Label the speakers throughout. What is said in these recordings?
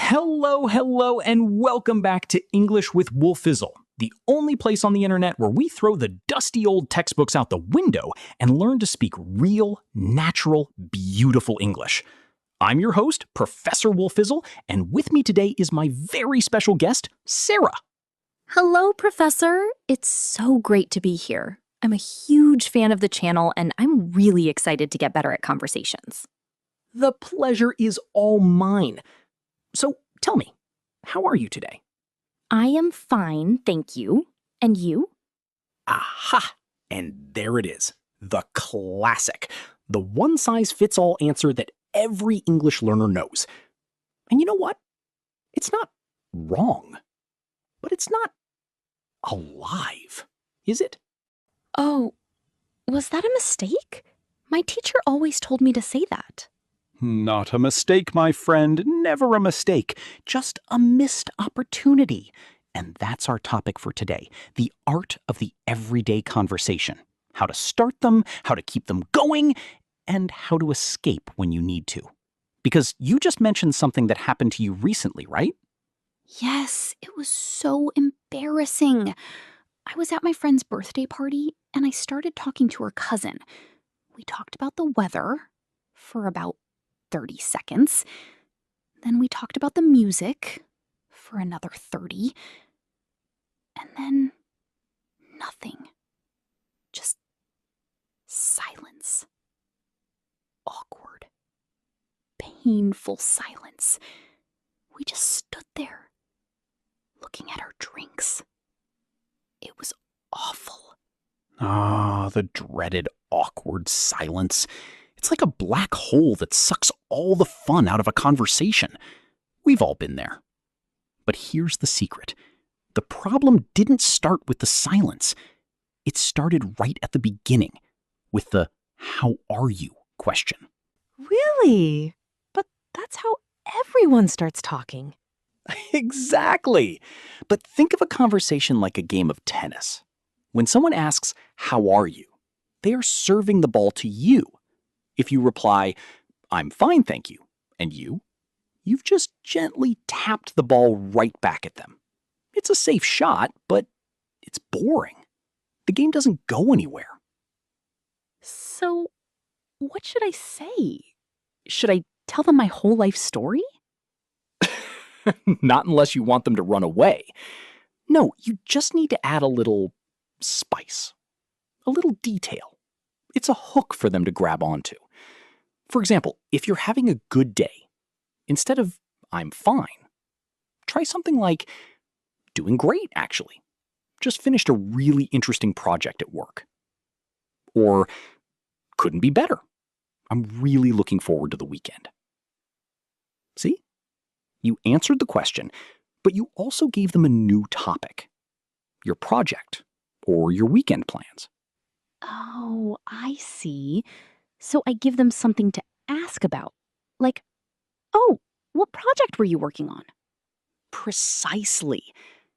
Speaker 1: Hello, and welcome back to English with Wolfizzle, the only place on the internet where we throw the dusty old textbooks out the window and learn to speak real, natural, beautiful English. I'm your host, Professor Wolfizzle, and with me today is my very special guest, Sara.
Speaker 2: Hello, Professor. It's so great to be here. I'm a huge fan of the channel, and I'm really excited to get better at conversations.
Speaker 1: The pleasure is all mine. So tell me, how are you today?
Speaker 2: I am fine, thank you. And you?
Speaker 1: Aha! And there it is, the classic, the one-size-fits-all answer that every English learner knows. And you know what? It's not wrong, but it's not alive, is it?
Speaker 2: Oh, was that a mistake? My teacher always told me to say that.
Speaker 1: Not a mistake, my friend. Never a mistake. Just a missed opportunity. And that's our topic for today, the art of the everyday conversation. How to start them, how to keep them going, and how to escape when you need to. Because you just mentioned something that happened to you recently, right?
Speaker 2: Yes, it was so embarrassing. I was at my friend's birthday party, and I started talking to her cousin. We talked about the weather for about 30 seconds. Then we talked about the music for another 30. And then nothing. Just silence. Awkward. Painful silence. We just stood there, looking at our drinks. It was awful.
Speaker 1: Ah, the dreaded awkward silence. It's like a black hole that sucks all the fun out of a conversation. We've all been there. But here's the secret. The problem didn't start with the silence. It started right at the beginning, with the "how are you?" question.
Speaker 3: Really? But that's how everyone starts talking.
Speaker 1: Exactly. But think of a conversation like a game of tennis. When someone asks, "How are you?" they are serving the ball to you. If you reply, "I'm fine, thank you," and you've just gently tapped the ball right back at them. It's a safe shot, but it's boring. The game doesn't go anywhere.
Speaker 2: So, what should I say? Should I tell them my whole life story?
Speaker 1: Not unless you want them to run away. No, you just need to add a little spice, a little detail. It's a hook for them to grab onto. For example, if you're having a good day, instead of "I'm fine," try something like "doing great, actually. Just finished a really interesting project at work." Or "couldn't be better. I'm really looking forward to the weekend." See? You answered the question, but you also gave them a new topic. Your project or your weekend plans.
Speaker 2: Oh, I see. So I give them something to ask about. Like, oh, what project were you working on? Precisely.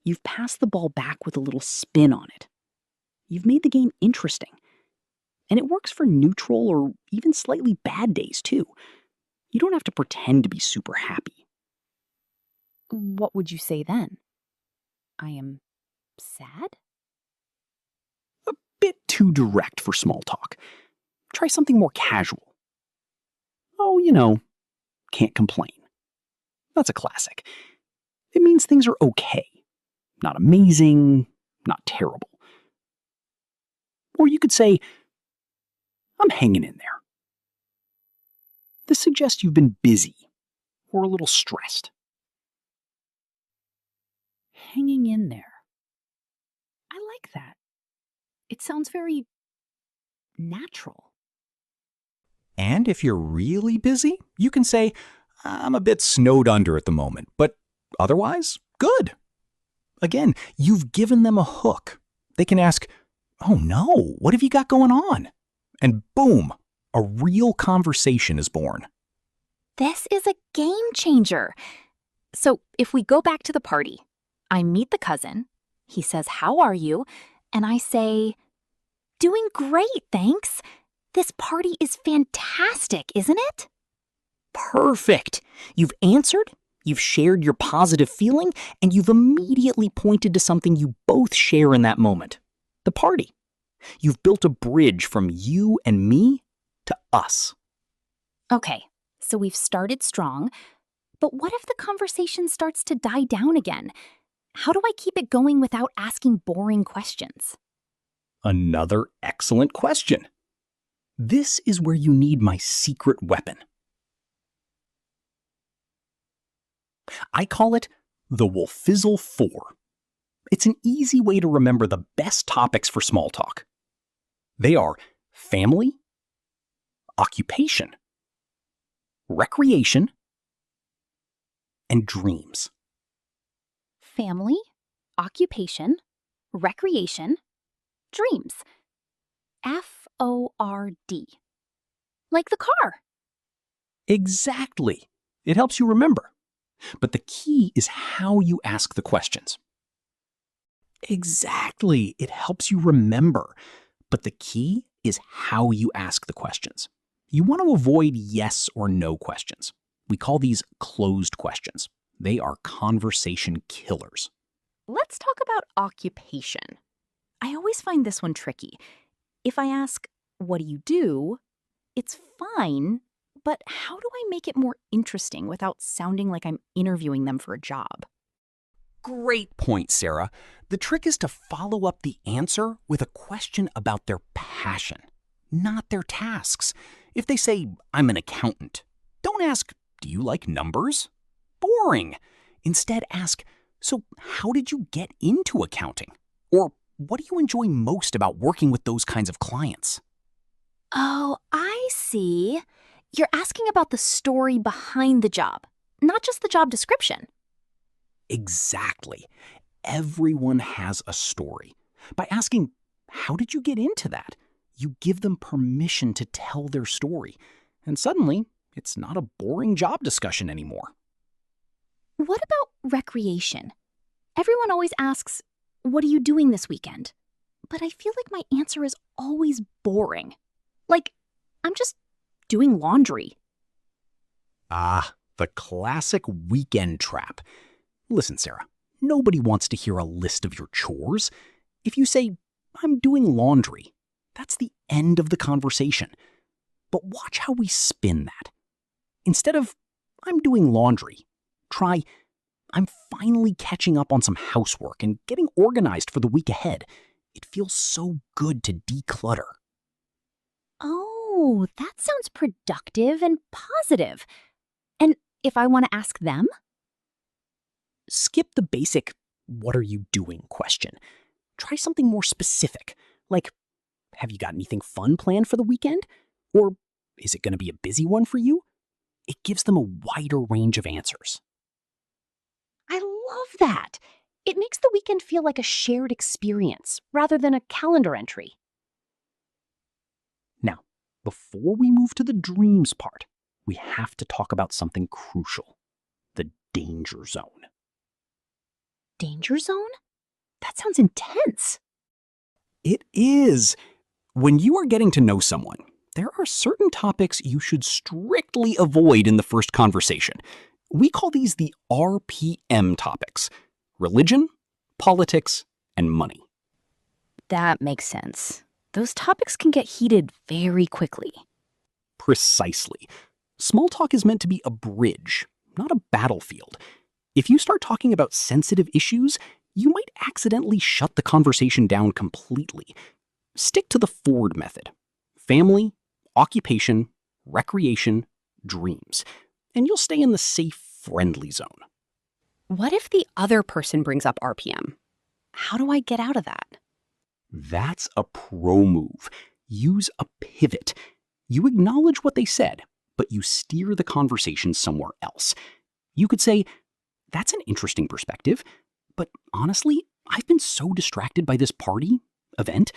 Speaker 2: You've passed the ball back with a little spin on it. You've made the game interesting. And it works for neutral or even slightly bad days, too. You don't have to pretend to be super happy. What would you say then? I am sad?
Speaker 1: A bit too direct for small talk. Try something more casual. Oh, can't complain. That's a classic. It means things are okay. Not amazing, not terrible. Or you could say, "I'm hanging in there." This suggests you've been busy or a little stressed.
Speaker 2: Hanging in there. I like that. It sounds very natural.
Speaker 1: And if you're really busy, you can say, "I'm a bit snowed under at the moment, but otherwise, good." Again, you've given them a hook. They can ask, "Oh no, what have you got going on?" And boom, a real conversation is born.
Speaker 2: This is a game changer. So if we go back to the party, I meet the cousin, he says, "How are you?" And I say, "Doing great, thanks. This party is fantastic, isn't it?"
Speaker 1: Perfect. You've answered, You've shared your positive feeling, and you've immediately pointed to something you both share in that moment. The party. You've built a bridge from you and me to us.
Speaker 2: Okay, so we've started strong, but what if the conversation starts to die down again? How do I keep it going without asking boring questions?
Speaker 1: Another excellent question. This is where you need my secret weapon. I call it the Wolfizzle 4. It's an easy way to remember the best topics for small talk. They are family, occupation, recreation, and dreams.
Speaker 2: Family, occupation, recreation, dreams. FORD. Like the car.
Speaker 1: Exactly. It helps you remember. But the key is how you ask the questions. Exactly. It helps you remember. But the key is how you ask the questions. You want to avoid yes or no questions. We call these closed questions. They are conversation killers.
Speaker 2: Let's talk about occupation. I always find this one tricky. If I ask, what do you do? It's fine, but how do I make it more interesting without sounding like I'm interviewing them for a job?
Speaker 1: Great point, Sarah. The trick is to follow up the answer with a question about their passion, not their tasks. If they say, I'm an accountant, don't ask, do you like numbers? Boring. Instead, ask, so how did you get into accounting? Or what do you enjoy most about working with those kinds of clients?
Speaker 2: Oh, I see. You're asking about the story behind the job, not just the job description.
Speaker 1: Exactly. Everyone has a story. By asking, how did you get into that? You give them permission to tell their story. And suddenly, it's not a boring job discussion anymore.
Speaker 2: What about recreation? Everyone always asks, what are you doing this weekend? But I feel like my answer is always boring. Like, I'm just doing laundry.
Speaker 1: Ah, the classic weekend trap. Listen, Sarah, nobody wants to hear a list of your chores. If you say, I'm doing laundry, that's the end of the conversation. But watch how we spin that. Instead of, I'm doing laundry, try, I'm finally catching up on some housework and getting organized for the week ahead. It feels so good to declutter.
Speaker 2: Oh, that sounds productive and positive. And if I want to ask them?
Speaker 1: Skip the basic, what are you doing question. Try something more specific, like, have you got anything fun planned for the weekend? Or is it going to be a busy one for you? It gives them a wider range of answers.
Speaker 2: I love that. It makes the weekend feel like a shared experience rather than a calendar entry.
Speaker 1: Now, before we move to the dreams part, we have to talk about something crucial, the danger zone.
Speaker 2: Danger zone? That sounds intense.
Speaker 1: It is. When you are getting to know someone, there are certain topics you should strictly avoid in the first conversation. We call these the RPM topics: religion, politics, and money.
Speaker 2: That makes sense. Those topics can get heated very quickly.
Speaker 1: Precisely. Small talk is meant to be a bridge, not a battlefield. If you start talking about sensitive issues, you might accidentally shut the conversation down completely. Stick to the Ford method: family, occupation, recreation, dreams. And you'll stay in the safe, friendly zone.
Speaker 2: What if the other person brings up RPM? How do I get out of that?
Speaker 1: That's a pro move. Use a pivot. You acknowledge what they said, but you steer the conversation somewhere else. You could say, that's an interesting perspective, but honestly, I've been so distracted by this event,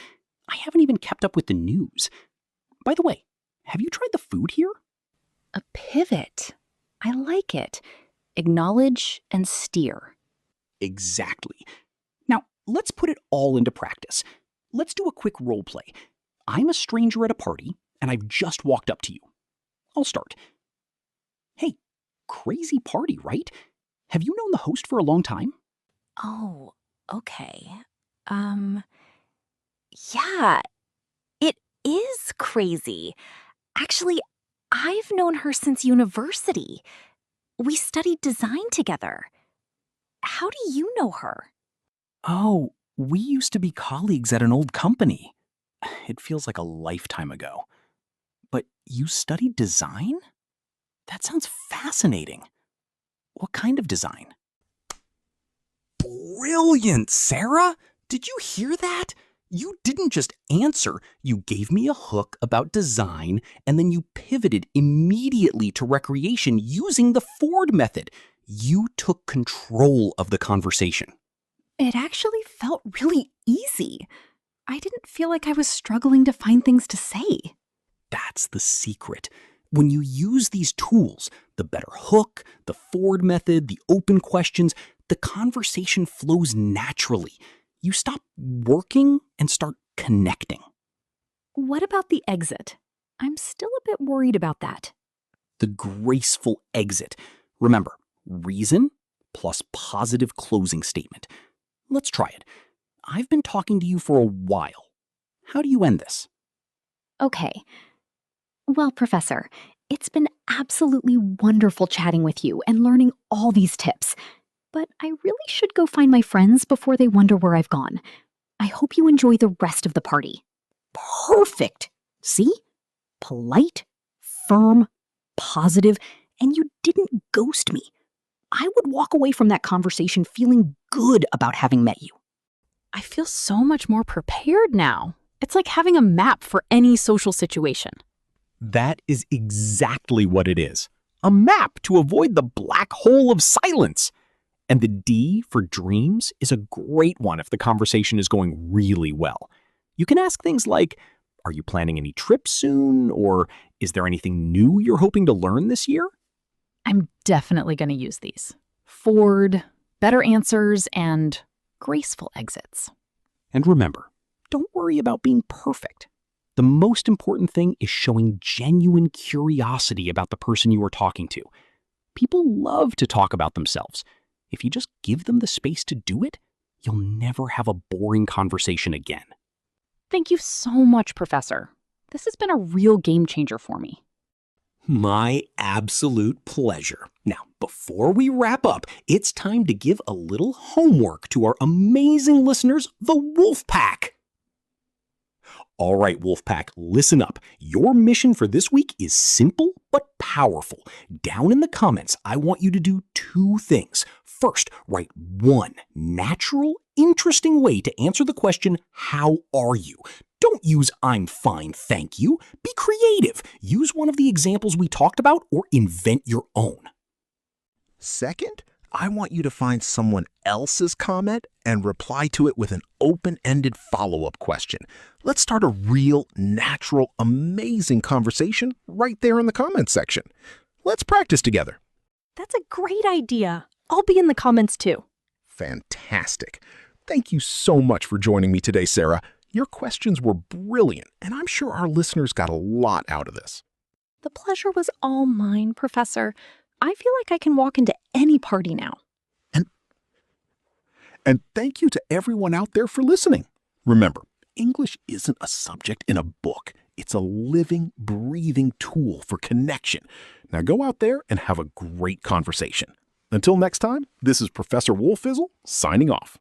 Speaker 1: I haven't even kept up with the news. By the way, have you tried the food here?
Speaker 2: A pivot. I like it. Acknowledge and steer.
Speaker 1: Exactly. Now, let's put it all into practice. Let's do a quick role play. I'm a stranger at a party, and I've just walked up to you. I'll start. Hey, crazy party, right? Have you known the host for a long time?
Speaker 2: Oh, okay. Um, yeah, it is crazy. Actually, I've known her since university. We studied design together. How do you know her?
Speaker 1: Oh, we used to be colleagues at an old company. It feels like a lifetime ago. But you studied design? That sounds fascinating. What kind of design? Brilliant, Sarah! Did you hear that? You didn't just answer, you gave me a hook about design, and then you pivoted immediately to recreation using the Ford method. You took control of the conversation.
Speaker 2: It actually felt really easy. I didn't feel like I was struggling to find things to say.
Speaker 1: That's the secret. When you use these tools, the better hook, the Ford method, the open questions, the conversation flows naturally. You stop working and start connecting.
Speaker 2: What about the exit? I'm still a bit worried about that.
Speaker 1: The graceful exit. Remember, reason plus positive closing statement. Let's try it. I've been talking to you for a while. How do you end this?
Speaker 2: Okay. Well, Professor, it's been absolutely wonderful chatting with you and learning all these tips. But I really should go find my friends before they wonder where I've gone. I hope you enjoy the rest of the party. Perfect! See? Polite, firm, positive, and you didn't ghost me. I would walk away from that conversation feeling good about having met you.
Speaker 3: I feel so much more prepared now. It's like having a map for any social situation.
Speaker 1: That is exactly what it is. A map to avoid the black hole of silence. And the D for dreams is a great one if the conversation is going really well. You can ask things like, are you planning any trips soon? Or is there anything new you're hoping to learn this year?
Speaker 3: I'm definitely going to use these. Ford, better answers, and graceful exits.
Speaker 1: And remember, don't worry about being perfect. The most important thing is showing genuine curiosity about the person you are talking to. People love to talk about themselves. If you just give them the space to do it, you'll never have a boring conversation again.
Speaker 3: Thank you so much, Professor. This has been a real game changer for me.
Speaker 1: My absolute pleasure. Now, before we wrap up, it's time to give a little homework to our amazing listeners, the Wolf Pack. All right, Wolfpack, listen up. Your mission for this week is simple but powerful. Down in the comments, I want you to do two things. First, write one natural, interesting way to answer the question, how are you? Don't use I'm fine, thank you. Be creative. Use one of the examples we talked about or invent your own.
Speaker 4: Second, I want you to find someone else's comment and reply to it with an open-ended follow-up question. Let's start a real, natural, amazing conversation right there in the comments section. Let's practice together.
Speaker 3: That's a great idea. I'll be in the comments too.
Speaker 4: Fantastic. Thank you so much for joining me today, Sarah. Your questions were brilliant, and I'm sure our listeners got a lot out of this.
Speaker 3: The pleasure was all mine, Professor. I feel like I can walk into any party now.
Speaker 4: And thank you to everyone out there for listening. Remember, English isn't a subject in a book. It's a living, breathing tool for connection. Now go out there and have a great conversation. Until next time, this is Professor Wolfizzle signing off.